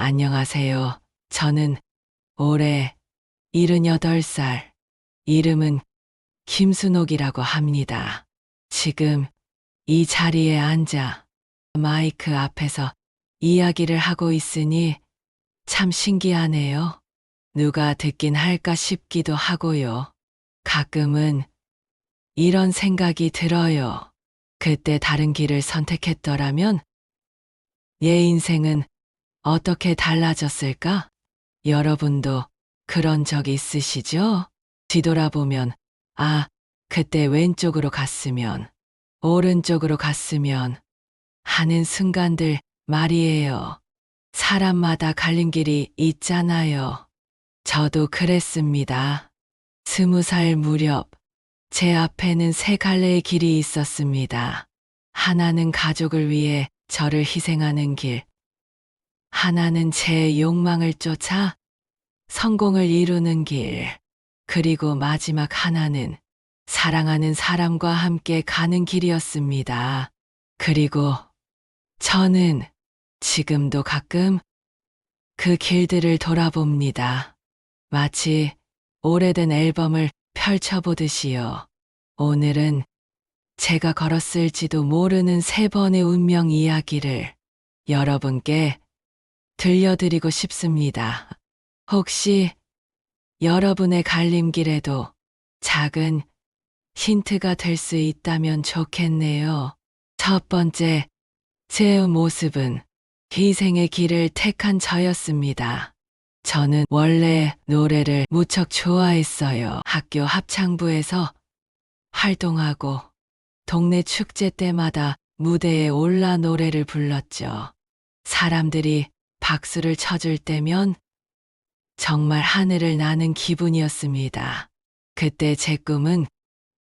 안녕하세요. 저는 올해 78살, 이름은 김순옥이라고 합니다. 지금 이 자리에 앉아 마이크 앞에서 이야기를 하고 있으니 참 신기하네요. 누가 듣긴 할까 싶기도 하고요. 가끔은 이런 생각이 들어요. 그때 다른 길을 선택했더라면 내 인생은 어떻게 달라졌을까? 여러분도 그런 적 있으시죠? 뒤돌아보면, 아, 그때 왼쪽으로 갔으면, 오른쪽으로 갔으면 하는 순간들 말이에요. 사람마다 갈림길이 있잖아요. 저도 그랬습니다. 20살 무렵, 제 앞에는 세 갈래의 길이 있었습니다. 하나는 가족을 위해 저를 희생하는 길, 하나는 제 욕망을 쫓아 성공을 이루는 길, 그리고 마지막 하나는 사랑하는 사람과 함께 가는 길이었습니다. 그리고 저는 지금도 가끔 그 길들을 돌아봅니다. 마치 오래된 앨범을 펼쳐보듯이요. 오늘은 제가 걸었을지도 모르는 세 번의 운명 이야기를 여러분께 들려드리고 싶습니다. 혹시 여러분의 갈림길에도 작은 힌트가 될 수 있다면 좋겠네요. 첫 번째, 제 모습은 희생의 길을 택한 저였습니다. 저는 원래 노래를 무척 좋아했어요. 학교 합창부에서 활동하고 동네 축제 때마다 무대에 올라 노래를 불렀죠. 사람들이 박수를 쳐줄 때면 정말 하늘을 나는 기분이었습니다. 그때 제 꿈은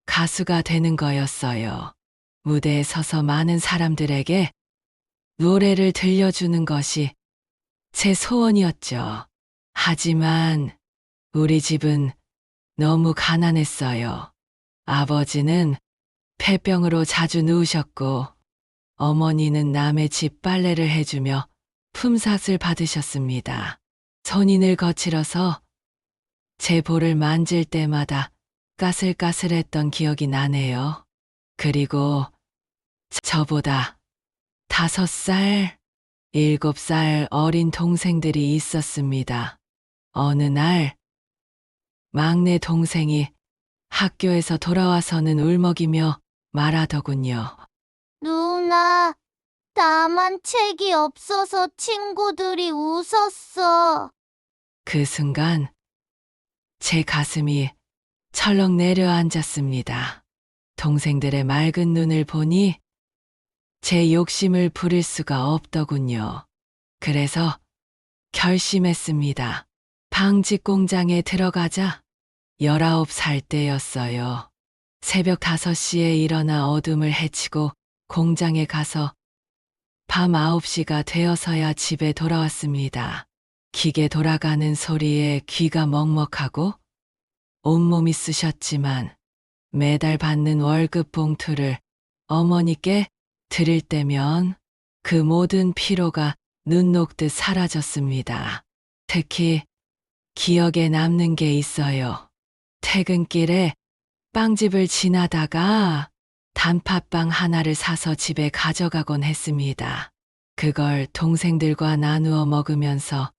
가수가 되는 거였어요. 무대에 서서 많은 사람들에게 노래를 들려주는 것이 제 소원이었죠. 하지만 우리 집은 너무 가난했어요. 아버지는 폐병으로 자주 누우셨고 어머니는 남의 집 빨래를 해주며 품삯을 받으셨습니다. 손인을 거칠어서 제 볼을 만질 때마다 까슬까슬했던 기억이 나네요. 그리고 저보다 5살, 7살 어린 동생들이 있었습니다. 어느 날 막내 동생이 학교에서 돌아와서는 울먹이며 말하더군요. 누나, 나만 책이 없어서 친구들이 웃었어. 그 순간 제 가슴이 철렁 내려앉았습니다. 동생들의 맑은 눈을 보니 제 욕심을 부릴 수가 없더군요. 그래서 결심했습니다. 방직 공장에 들어가자 19살 때였어요. 새벽 5시에 일어나 어둠을 헤치고 공장에 가서 밤 9시가 되어서야 집에 돌아왔습니다. 기계 돌아가는 소리에 귀가 먹먹하고 온몸이 쑤셨지만 매달 받는 월급 봉투를 어머니께 드릴 때면 그 모든 피로가 눈 녹듯 사라졌습니다. 특히 기억에 남는 게 있어요. 퇴근길에 빵집을 지나다가 단팥빵 하나를 사서 집에 가져가곤 했습니다. 그걸 동생들과 나누어 먹으면서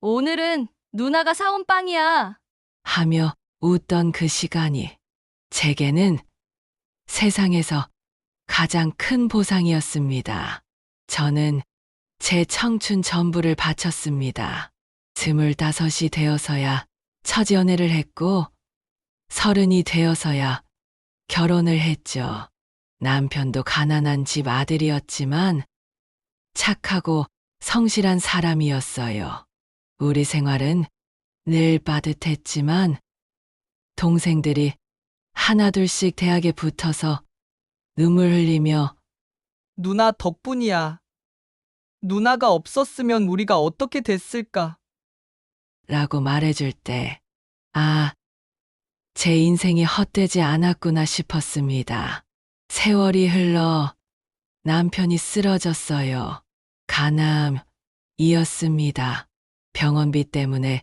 오늘은 누나가 사온 빵이야. 하며 웃던 그 시간이 제게는 세상에서 가장 큰 보상이었습니다. 저는 제 청춘 전부를 바쳤습니다. 25이 되어서야 첫 연애를 했고 30이 되어서야 결혼을 했죠. 남편도 가난한 집 아들이었지만 착하고 성실한 사람이었어요. 우리 생활은 늘 빠듯했지만 동생들이 하나둘씩 대학에 붙어서 눈물 흘리며 누나 덕분이야. 누나가 없었으면 우리가 어떻게 됐을까? 라고 말해줄 때, 아, 제 인생이 헛되지 않았구나 싶었습니다. 세월이 흘러 남편이 쓰러졌어요. 간암, 이었습니다. 병원비 때문에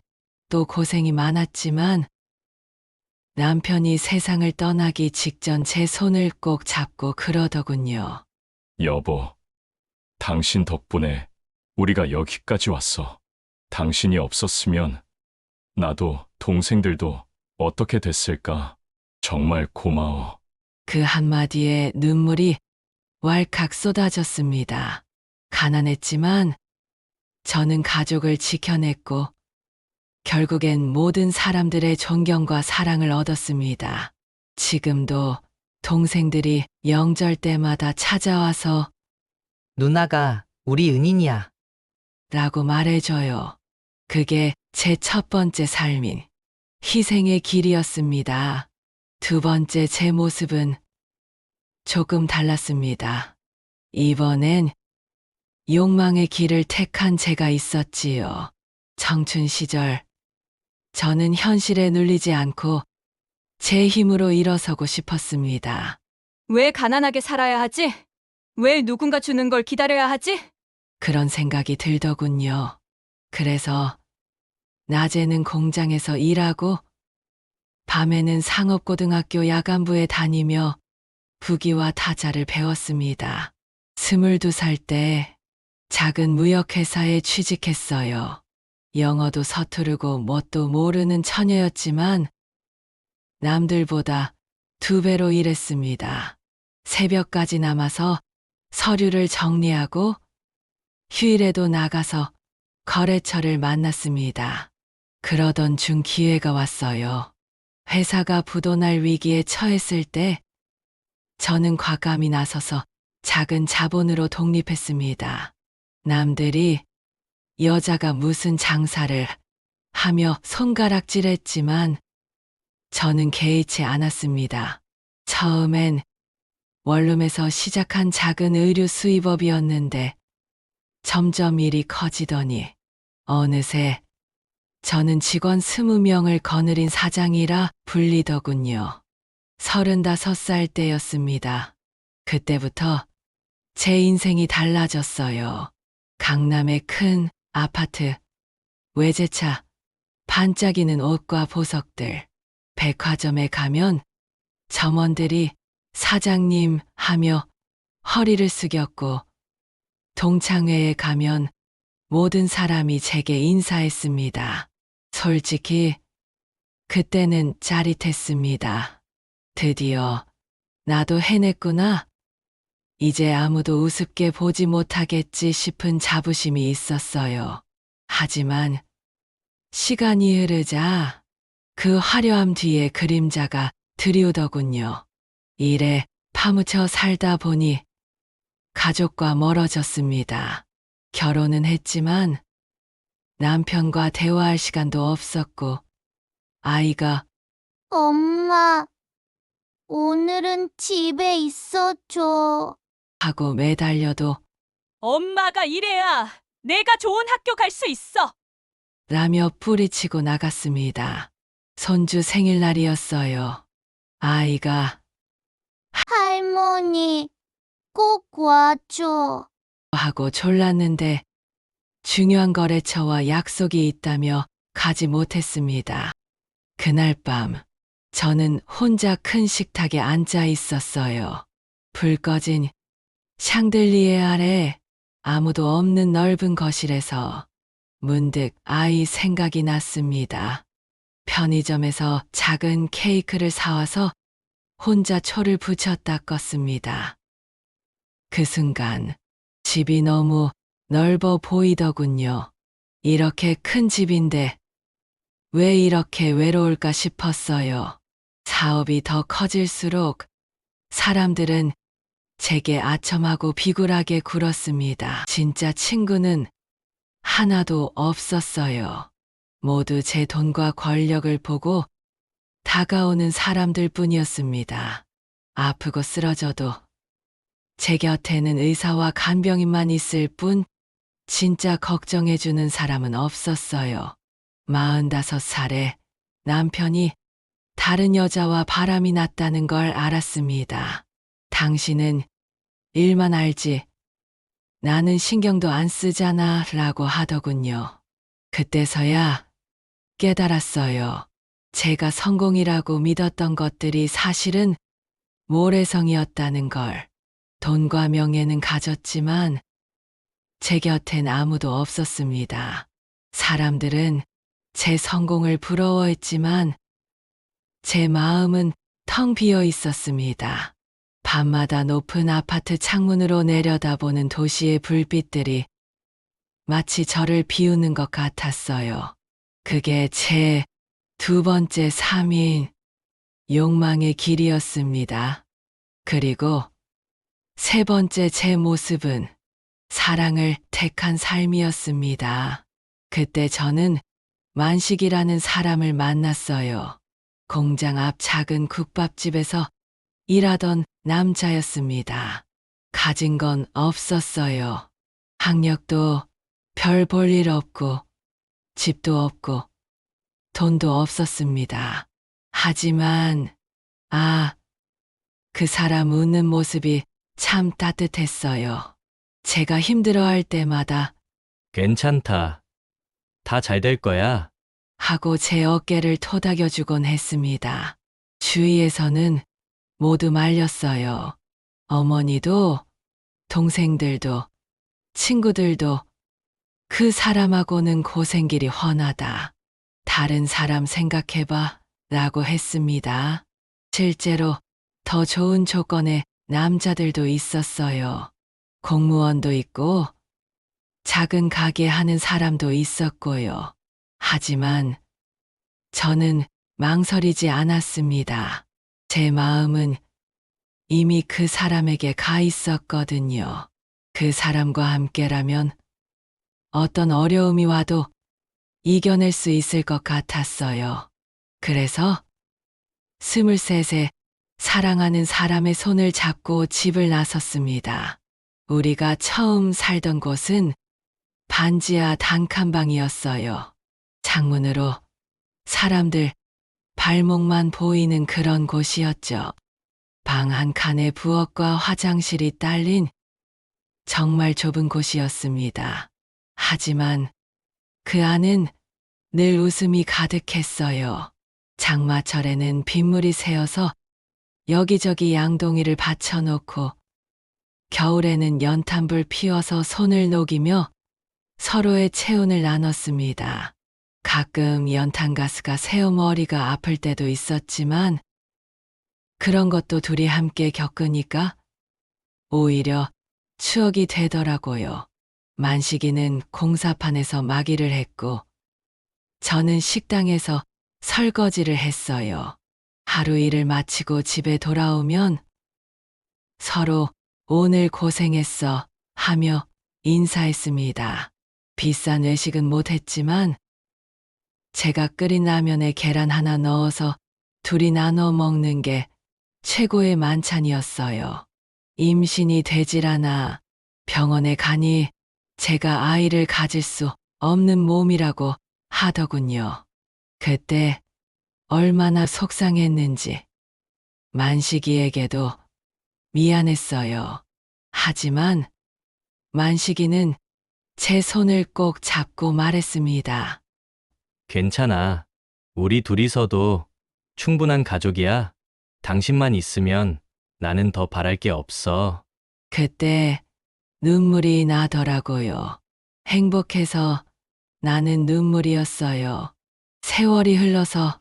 또 고생이 많았지만 남편이 세상을 떠나기 직전 제 손을 꼭 잡고 그러더군요. 여보, 당신 덕분에 우리가 여기까지 왔어. 당신이 없었으면 나도 동생들도 어떻게 됐을까? 정말 고마워. 그 한마디에 눈물이 왈칵 쏟아졌습니다. 가난했지만 저는 가족을 지켜냈고 결국엔 모든 사람들의 존경과 사랑을 얻었습니다. 지금도 동생들이 명절 때마다 찾아와서 누나가 우리 은인이야. 라고 말해줘요. 그게 제 첫 번째 삶인 희생의 길이었습니다. 두 번째 제 모습은 조금 달랐습니다. 이번엔 욕망의 길을 택한 제가 있었지요. 청춘 시절 저는 현실에 눌리지 않고 제 힘으로 일어서고 싶었습니다. 왜 가난하게 살아야 하지? 왜 누군가 주는 걸 기다려야 하지? 그런 생각이 들더군요. 그래서 낮에는 공장에서 일하고 밤에는 상업고등학교 야간부에 다니며 부기와 타자를 배웠습니다. 22살 때 작은 무역회사에 취직했어요. 영어도 서투르고 뭣도 모르는 처녀였지만 남들보다 2배로 일했습니다. 새벽까지 남아서 서류를 정리하고 휴일에도 나가서 거래처를 만났습니다. 그러던 중 기회가 왔어요. 회사가 부도날 위기에 처했을 때 저는 과감히 나서서 작은 자본으로 독립했습니다. 남들이 여자가 무슨 장사를 하며 손가락질했지만 저는 개의치 않았습니다. 처음엔 원룸에서 시작한 작은 의류 수입업이었는데 점점 일이 커지더니 어느새 저는 직원 20명을 거느린 사장이라 불리더군요. 35살 때였습니다. 그때부터 제 인생이 달라졌어요. 강남의 큰 아파트, 외제차, 반짝이는 옷과 보석들, 백화점에 가면 점원들이 사장님 하며 허리를 숙였고 동창회에 가면 모든 사람이 제게 인사했습니다. 솔직히 그때는 짜릿했습니다. 드디어 나도 해냈구나. 이제 아무도 우습게 보지 못하겠지 싶은 자부심이 있었어요. 하지만 시간이 흐르자 그 화려함 뒤에 그림자가 드리우더군요. 일에 파묻혀 살다 보니 가족과 멀어졌습니다. 결혼은 했지만 남편과 대화할 시간도 없었고 아이가 엄마, 오늘은 집에 있어줘. 하고 매달려도 엄마가 이래야 내가 좋은 학교 갈 수 있어. 라며 뿌리치고 나갔습니다. 손주 생일날이었어요. 아이가 할머니, 꼭 와줘. 하고 졸랐는데 중요한 거래처와 약속이 있다며 가지 못했습니다. 그날 밤 저는 혼자 큰 식탁에 앉아 있었어요. 불 꺼진 샹들리에 아래 아무도 없는 넓은 거실에서 문득 아이 생각이 났습니다. 편의점에서 작은 케이크를 사와서 혼자 초를 붙였다 껐습니다. 그 순간 집이 너무 넓어 보이더군요. 이렇게 큰 집인데 왜 이렇게 외로울까 싶었어요. 사업이 더 커질수록 사람들은 제게 아첨하고 비굴하게 굴었습니다. 진짜 친구는 하나도 없었어요. 모두 제 돈과 권력을 보고 다가오는 사람들 뿐이었습니다. 아프고 쓰러져도 제 곁에는 의사와 간병인만 있을 뿐 진짜 걱정해주는 사람은 없었어요. 45살에 남편이 다른 여자와 바람이 났다는 걸 알았습니다. 당신은 일만 알지 나는 신경도 안 쓰잖아 라고 하더군요. 그때서야 깨달았어요. 제가 성공이라고 믿었던 것들이 사실은 모래성이었다는 걸. 돈과 명예는 가졌지만 제 곁엔 아무도 없었습니다. 사람들은 제 성공을 부러워했지만 제 마음은 텅 비어 있었습니다. 밤마다 높은 아파트 창문으로 내려다보는 도시의 불빛들이 마치 저를 비우는 것 같았어요. 그게 제 두 번째 삶인 욕망의 길이었습니다. 그리고 세 번째 제 모습은 사랑을 택한 삶이었습니다. 그때 저는 만식이라는 사람을 만났어요. 공장 앞 작은 국밥집에서 일하던 남자였습니다. 가진 건 없었어요. 학력도 별 볼 일 없고 집도 없고 돈도 없었습니다. 하지만 그 사람 웃는 모습이 참 따뜻했어요. 제가 힘들어할 때마다 괜찮다. 다 잘 될 거야. 하고 제 어깨를 토닥여주곤 했습니다. 주위에서는 모두 말렸어요. 어머니도, 동생들도, 친구들도 그 사람하고는 고생길이 훤하다. 다른 사람 생각해봐 라고 했습니다. 실제로 더 좋은 조건의 남자들도 있었어요. 공무원도 있고 작은 가게 하는 사람도 있었고요. 하지만 저는 망설이지 않았습니다. 제 마음은 이미 그 사람에게 가 있었거든요. 그 사람과 함께라면 어떤 어려움이 와도 이겨낼 수 있을 것 같았어요. 그래서 23세 사랑하는 사람의 손을 잡고 집을 나섰습니다. 우리가 처음 살던 곳은 반지하 단칸방이었어요. 창문으로 사람들 발목만 보이는 그런 곳이었죠. 방 한 칸에 부엌과 화장실이 딸린 정말 좁은 곳이었습니다. 하지만 그 안은 늘 웃음이 가득했어요. 장마철에는 빗물이 새어서 여기저기 양동이를 받쳐놓고 겨울에는 연탄불 피워서 손을 녹이며 서로의 체온을 나눴습니다. 가끔 연탄가스가 새어 머리가 아플 때도 있었지만 그런 것도 둘이 함께 겪으니까 오히려 추억이 되더라고요. 만식이는 공사판에서 막이를 했고 저는 식당에서 설거지를 했어요. 하루 일을 마치고 집에 돌아오면 서로 오늘 고생했어 하며 인사했습니다. 비싼 외식은 못했지만 제가 끓인 라면에 계란 하나 넣어서 둘이 나눠 먹는 게 최고의 만찬이었어요. 임신이 되질 않아 병원에 가니 제가 아이를 가질 수 없는 몸이라고 하더군요. 그때 얼마나 속상했는지 만식이에게도 미안했어요. 하지만 만식이는 제 손을 꼭 잡고 말했습니다. 괜찮아. 우리 둘이서도 충분한 가족이야. 당신만 있으면 나는 더 바랄 게 없어. 그때 눈물이 나더라고요. 행복해서 나는 눈물이었어요. 세월이 흘러서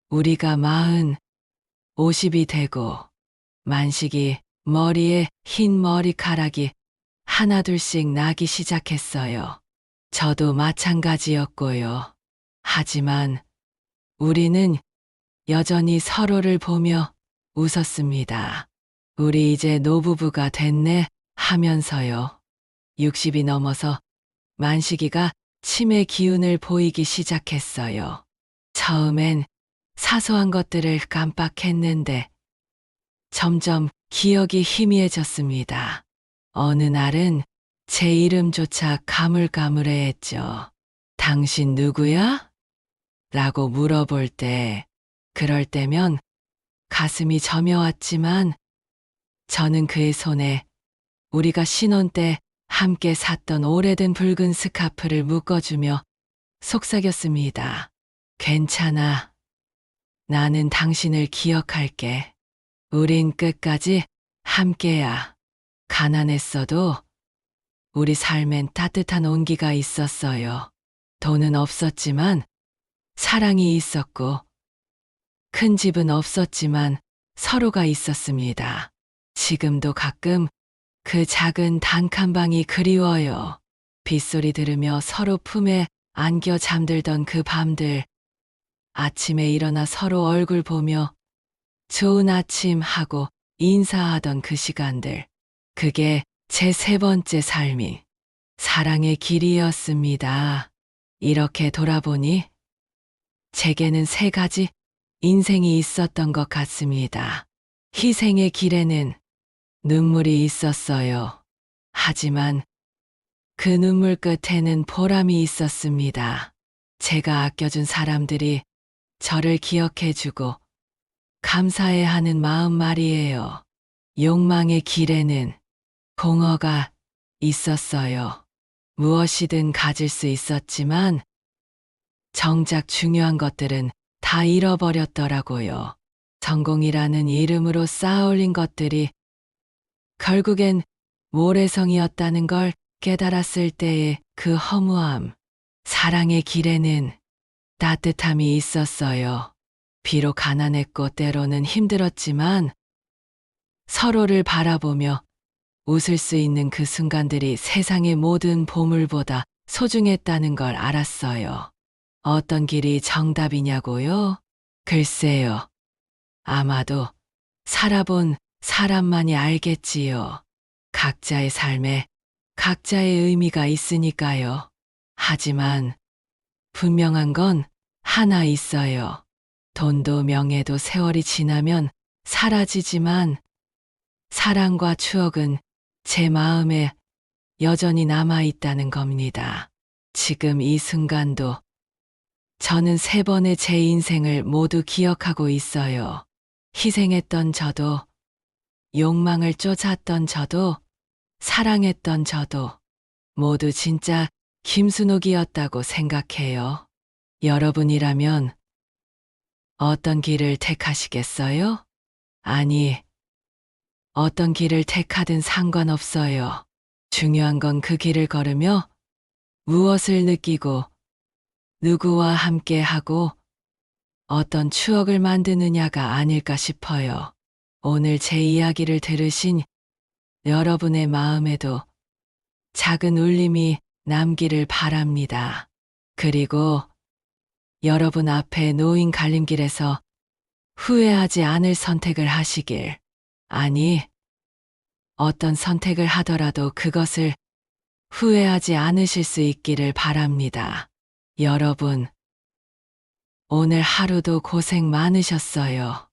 우리가 40, 50이 되고 만식이 머리에 흰 머리카락이 하나둘씩 나기 시작했어요. 저도 마찬가지였고요. 하지만 우리는 여전히 서로를 보며 웃었습니다. 우리 이제 노부부가 됐네 하면서요. 60이 넘어서 만식이가 치매 기운을 보이기 시작했어요. 처음엔 사소한 것들을 깜빡했는데 점점 기억이 희미해졌습니다. 어느 날은 제 이름조차 가물가물해했죠. 당신 누구야? 라고 물어볼 때, 그럴 때면 가슴이 저며왔지만 저는 그의 손에 우리가 신혼 때 함께 샀던 오래된 붉은 스카프를 묶어주며 속삭였습니다. 괜찮아. 나는 당신을 기억할게. 우린 끝까지 함께야. 가난했어도 우리 삶엔 따뜻한 온기가 있었어요. 돈은 없었지만 사랑이 있었고, 큰 집은 없었지만 서로가 있었습니다. 지금도 가끔 그 작은 단칸방이 그리워요. 빗소리 들으며 서로 품에 안겨 잠들던 그 밤들. 아침에 일어나 서로 얼굴 보며 좋은 아침 하고 인사하던 그 시간들. 그게 제 세 번째 삶이 사랑의 길이었습니다. 이렇게 돌아보니 제게는 세 가지 인생이 있었던 것 같습니다. 희생의 길에는 눈물이 있었어요. 하지만 그 눈물 끝에는 보람이 있었습니다. 제가 아껴준 사람들이 저를 기억해주고 감사해하는 마음 말이에요. 욕망의 길에는 공허가 있었어요. 무엇이든 가질 수 있었지만 정작 중요한 것들은 다 잃어버렸더라고요. 성공이라는 이름으로 쌓아올린 것들이 결국엔 모래성이었다는 걸 깨달았을 때의 그 허무함. 사랑의 길에는 따뜻함이 있었어요. 비록 가난했고 때로는 힘들었지만 서로를 바라보며 웃을 수 있는 그 순간들이 세상의 모든 보물보다 소중했다는 걸 알았어요. 어떤 길이 정답이냐고요? 글쎄요. 아마도 살아본 사람만이 알겠지요. 각자의 삶에 각자의 의미가 있으니까요. 하지만 분명한 건 하나 있어요. 돈도 명예도 세월이 지나면 사라지지만 사랑과 추억은 제 마음에 여전히 남아있다는 겁니다. 지금 이 순간도 저는 세 번의 제 인생을 모두 기억하고 있어요. 희생했던 저도, 욕망을 쫓았던 저도, 사랑했던 저도 모두 진짜 김순옥이었다고 생각해요. 여러분이라면 어떤 길을 택하시겠어요? 아니, 어떤 길을 택하든 상관없어요. 중요한 건 그 길을 걸으며 무엇을 느끼고 누구와 함께 하고 어떤 추억을 만드느냐가 아닐까 싶어요. 오늘 제 이야기를 들으신 여러분의 마음에도 작은 울림이 남기를 바랍니다. 그리고 여러분 앞에 놓인 갈림길에서 후회하지 않을 선택을 하시길. 아니, 어떤 선택을 하더라도 그것을 후회하지 않으실 수 있기를 바랍니다. 여러분, 오늘 하루도 고생 많으셨어요.